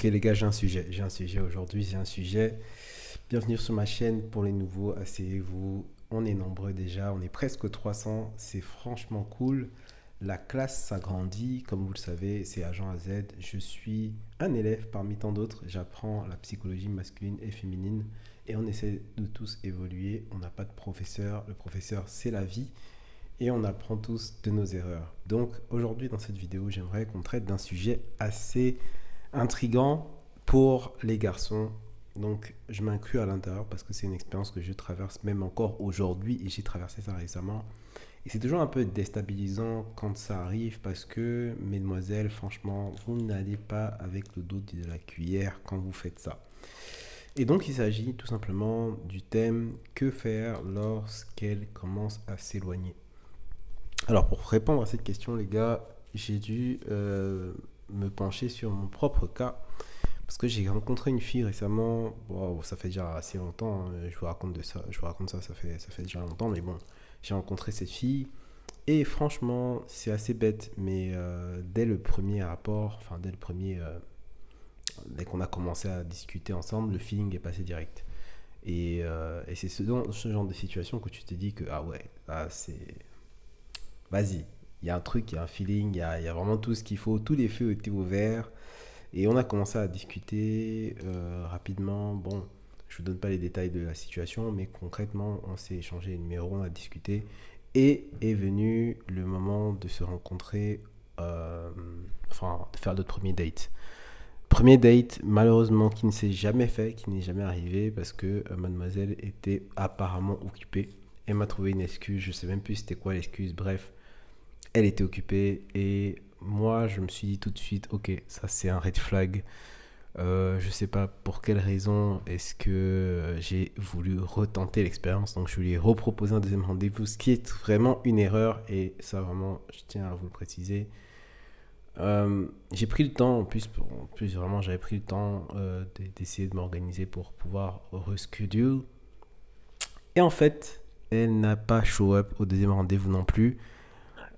Ok les gars, j'ai un sujet aujourd'hui, j'ai un sujet. Bienvenue sur ma chaîne pour les nouveaux, asseyez-vous. On est nombreux déjà, on est presque 300, c'est franchement cool. La classe s'agrandit, comme vous le savez, c'est Agent AZ. Je suis un élève parmi tant d'autres, j'apprends la psychologie masculine et féminine et on essaie de tous évoluer. On n'a pas de professeur, le professeur c'est la vie et on apprend tous de nos erreurs. Donc aujourd'hui dans cette vidéo, j'aimerais qu'on traite d'un sujet assez intriguant pour les garçons. Donc, je m'inclus à l'intérieur parce que c'est une expérience que je traverse même encore aujourd'hui et j'ai traversé ça récemment. Et c'est toujours un peu déstabilisant quand ça arrive parce que, mesdemoiselles, franchement, vous n'allez pas avec le dos de la cuillère quand vous faites ça. Et donc, il s'agit tout simplement du thème que faire lorsqu'elle commence à s'éloigner. Alors, pour répondre à cette question, les gars, j'ai dû me pencher sur mon propre cas. Parce que j'ai rencontré une fille récemment, wow, ça fait déjà assez longtemps, hein, je vous raconte ça, ça fait déjà longtemps, mais bon, j'ai rencontré cette fille, et franchement, c'est assez bête, mais dès le premier rapport, enfin dès qu'on a commencé à discuter ensemble, le feeling est passé direct. Et c'est ce genre de situation que tu te dis que, ah ouais, là c'est, vas-y, il y a un truc, il y a un feeling, il y a vraiment tout ce qu'il faut, tous les feux étaient ouverts. Et on a commencé à discuter rapidement. Bon, je ne vous donne pas les détails de la situation, mais concrètement, on s'est échangé les numéros, on a discuté. Et est venu le moment de se rencontrer, enfin, de faire notre premier date. Premier date, malheureusement, qui ne s'est jamais fait, qui n'est jamais arrivé, parce que mademoiselle était apparemment occupée. Elle m'a trouvé une excuse, je ne sais même plus c'était quoi l'excuse, bref, elle était occupée et moi je me suis dit tout de suite ok ça c'est un red flag. Je sais pas pour quelle raison est-ce que j'ai voulu retenter l'expérience, donc je lui ai reproposé un deuxième rendez-vous, ce qui est vraiment une erreur et ça vraiment je tiens à vous le préciser. J'ai pris le temps en plus vraiment j'avais pris le temps d'essayer de m'organiser pour pouvoir reschedule et en fait elle n'a pas show up au deuxième rendez-vous non plus.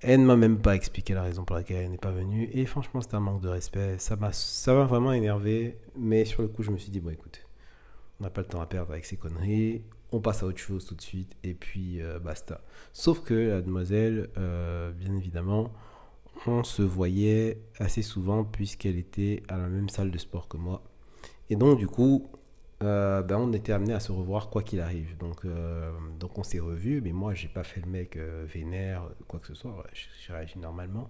Elle ne m'a même pas expliqué la raison pour laquelle elle n'est pas venue. Et franchement, c'était un manque de respect. Ça m'a vraiment énervé. Mais sur le coup, je me suis dit, bon, écoute, on n'a pas le temps à perdre avec ces conneries. On passe à autre chose tout de suite. Et puis, basta. Sauf que la demoiselle, bien évidemment, on se voyait assez souvent puisqu'elle était à la même salle de sport que moi. Et donc, du coup, on était amené à se revoir quoi qu'il arrive. Donc on s'est revus, mais moi, j'ai pas fait le mec vénère, quoi que ce soit. Ouais, j'ai réagi normalement.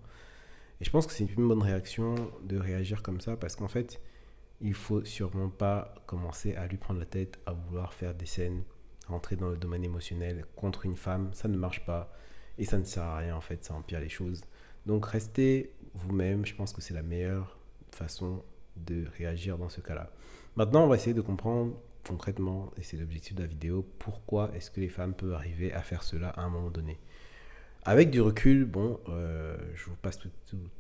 Et je pense que c'est une bonne réaction de réagir comme ça parce qu'en fait, il faut sûrement pas commencer à lui prendre la tête, à vouloir faire des scènes, rentrer dans le domaine émotionnel contre une femme. Ça ne marche pas et ça ne sert à rien en fait, ça empire les choses. Donc restez vous-même, je pense que c'est la meilleure façon de réagir dans ce cas-là. Maintenant, on va essayer de comprendre concrètement, et c'est l'objectif de la vidéo, pourquoi est-ce que les femmes peuvent arriver à faire cela à un moment donné. Avec du recul, bon, je vous passe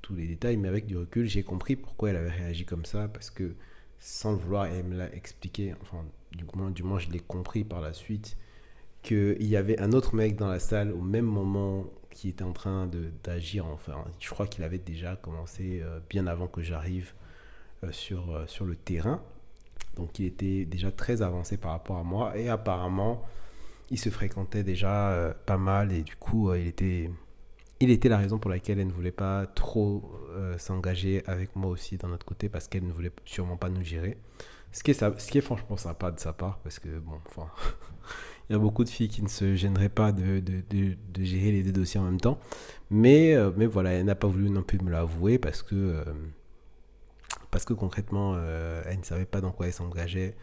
tous les détails, mais avec du recul, j'ai compris pourquoi elle avait réagi comme ça, parce que sans le vouloir, elle me l'a expliqué, enfin, du moins je l'ai compris par la suite, qu'il y avait un autre mec dans la salle au même moment qui était en train d'agir, enfin, je crois qu'il avait déjà commencé bien avant que j'arrive sur le terrain. Donc il était déjà très avancé par rapport à moi et apparemment il se fréquentait déjà pas mal et du coup il était la raison pour laquelle elle ne voulait pas trop s'engager avec moi aussi d'un autre côté parce qu'elle ne voulait sûrement pas nous gérer. Ce qui est franchement sympa de sa part parce que bon, enfin, il y a beaucoup de filles qui ne se gêneraient pas de gérer les deux dossiers en même temps. Mais voilà, elle n'a pas voulu non plus me l'avouer parce que concrètement, elle ne savait pas dans quoi elle s'engageait,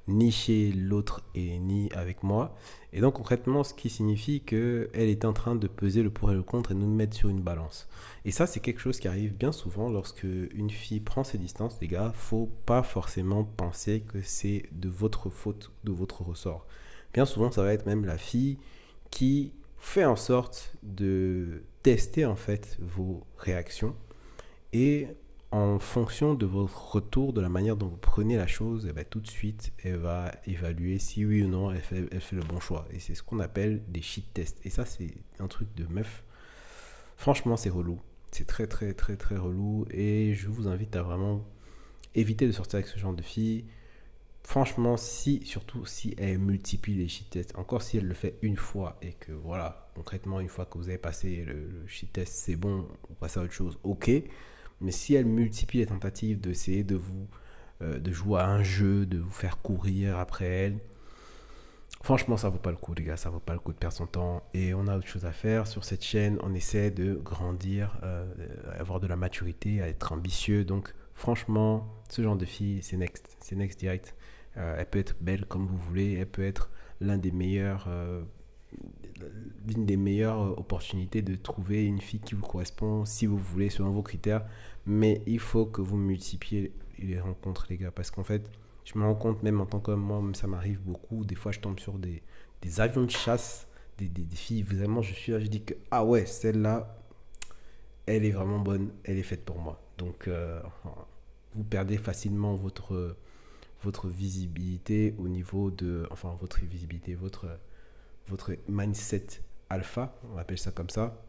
ni chez l'autre et ni avec moi. Et donc concrètement, ce qui signifie qu'elle était en train de peser le pour et le contre et nous mettre sur une balance. Et ça, c'est quelque chose qui arrive bien souvent lorsque une fille prend ses distances, les gars. Faut pas forcément penser que c'est de votre faute, de votre ressort. Bien souvent, ça va être même la fille qui fait en sorte de tester en fait vos réactions et en fonction de votre retour, de la manière dont vous prenez la chose, eh ben, tout de suite, elle va évaluer si oui ou non elle fait le bon choix. Et c'est ce qu'on appelle des shit tests. Et ça, c'est un truc de meuf. Franchement, c'est relou. C'est très, très, très, très relou. Et je vous invite à vraiment évitez de sortir avec ce genre de fille. Franchement, surtout si elle multiplie les shit tests, encore si elle le fait une fois et que voilà, concrètement, une fois que vous avez passé le shit test, c'est bon, vous passez à autre chose, ok. Mais si elle multiplie les tentatives d'essayer de jouer à un jeu, de vous faire courir après elle, franchement, ça vaut pas le coup, les gars, ça vaut pas le coup de perdre son temps. Et on a autre chose à faire sur cette chaîne, on essaie de grandir, avoir de la maturité, à être ambitieux. Donc, franchement, ce genre de fille, c'est next direct. Elle peut être belle comme vous voulez, elle peut être l'une des meilleures opportunités de trouver une fille qui vous correspond, si vous voulez, selon vos critères. Mais il faut que vous multipliez les rencontres, les gars, parce qu'en fait, je me rends compte, même en tant qu'homme, moi, ça m'arrive beaucoup. Des fois, je tombe sur des avions de chasse, des filles, vraiment, je suis là, je dis que, ah ouais, celle-là, elle est vraiment bonne, elle est faite pour moi. Donc, vous perdez facilement votre visibilité au niveau de, enfin, votre visibilité, votre mindset alpha, on appelle ça comme ça.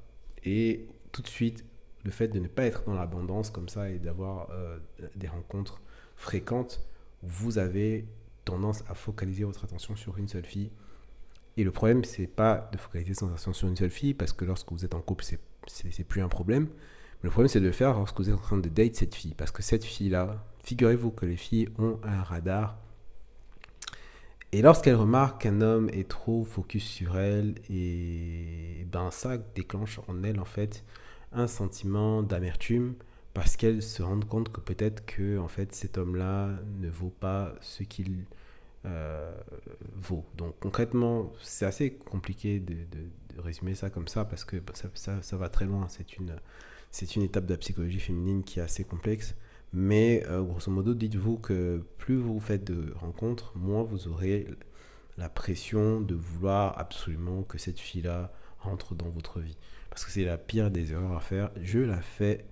Et tout de suite, le fait de ne pas être dans l'abondance comme ça et d'avoir des rencontres fréquentes, vous avez tendance à focaliser votre attention sur une seule fille. Et le problème, c'est pas de focaliser son attention sur une seule fille, parce que lorsque vous êtes en couple, c'est plus un problème. Mais le problème, c'est de le faire lorsque vous êtes en train de date cette fille. Parce que cette fille-là, figurez-vous que les filles ont un radar. Et lorsqu'elles remarquent qu'un homme est trop focus sur elle, et ben ça déclenche en elle, en fait, un sentiment d'amertume, parce qu'elles se rendent compte que peut-être que en fait, cet homme-là ne vaut pas ce qu'il vaut. Donc concrètement, c'est assez compliqué de résumer ça comme ça, parce que ça va très loin. C'est une étape de la psychologie féminine qui est assez complexe. Mais grosso modo, dites-vous que plus vous faites de rencontres, moins vous aurez la pression de vouloir absolument que cette fille-là rentre dans votre vie. Parce que c'est la pire des erreurs à faire. Je la fais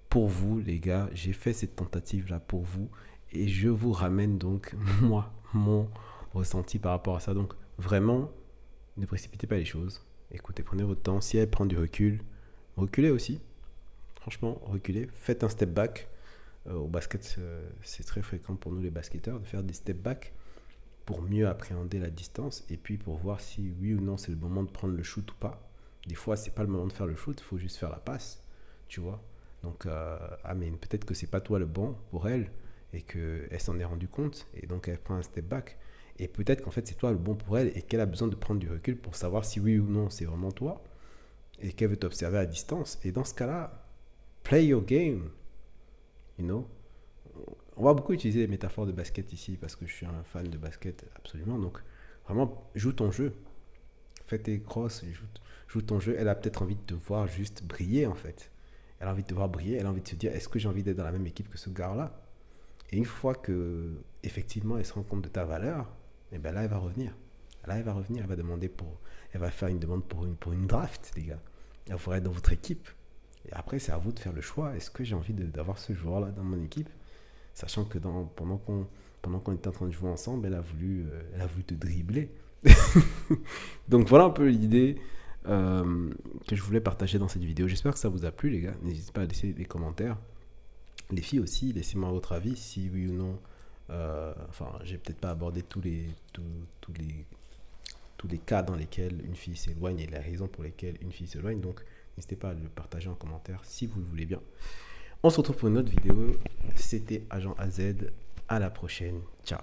pour vous, les gars. J'ai fait cette tentative-là pour vous. Et je vous ramène donc, moi, mon ressenti par rapport à ça. Donc, vraiment, ne précipitez pas les choses. Écoutez, prenez votre temps. Si elle prend du recul, reculez aussi. Franchement, reculez. Faites un step back. Au basket, c'est très fréquent pour nous les basketteurs de faire des step back pour mieux appréhender la distance et puis pour voir si oui ou non c'est le moment de prendre le shoot ou pas. Des fois, c'est pas le moment de faire le shoot, il faut juste faire la passe, tu vois. Donc, mais peut-être que c'est pas toi le bon pour elle et qu'elle s'en est rendue compte et donc elle prend un step back. Et peut-être qu'en fait c'est toi le bon pour elle et qu'elle a besoin de prendre du recul pour savoir si oui ou non c'est vraiment toi et qu'elle veut t'observer à distance. Et dans ce cas-là, play your game. You know? On va beaucoup utiliser les métaphores de basket ici parce que je suis un fan de basket absolument. Donc vraiment, joue ton jeu. Fais tes crosses, joue ton jeu. Elle a peut-être envie de te voir juste briller en fait. Elle a envie de te voir briller. Elle a envie de se dire, est-ce que j'ai envie d'être dans la même équipe que ce gars-là? Et une fois que effectivement elle se rend compte de ta valeur, et ben là elle va revenir. Là elle va revenir. Elle va faire une demande pour une draft, les gars. Elle va être dans votre équipe. Et après, c'est à vous de faire le choix. Est-ce que j'ai envie d'avoir ce joueur-là dans mon équipe? Sachant que pendant qu'on était en train de jouer ensemble, elle a voulu te dribbler. Donc voilà un peu l'idée que je voulais partager dans cette vidéo. J'espère que ça vous a plu, les gars. N'hésitez pas à laisser des commentaires. Les filles aussi, laissez-moi votre avis, si oui ou non. Enfin, j'ai peut-être pas abordé tous les cas dans lesquels une fille s'éloigne et les raisons pour lesquelles une fille s'éloigne. Donc, n'hésitez pas à le partager en commentaire si vous le voulez bien. On se retrouve pour une autre vidéo. C'était Agent AZ. À la prochaine. Ciao.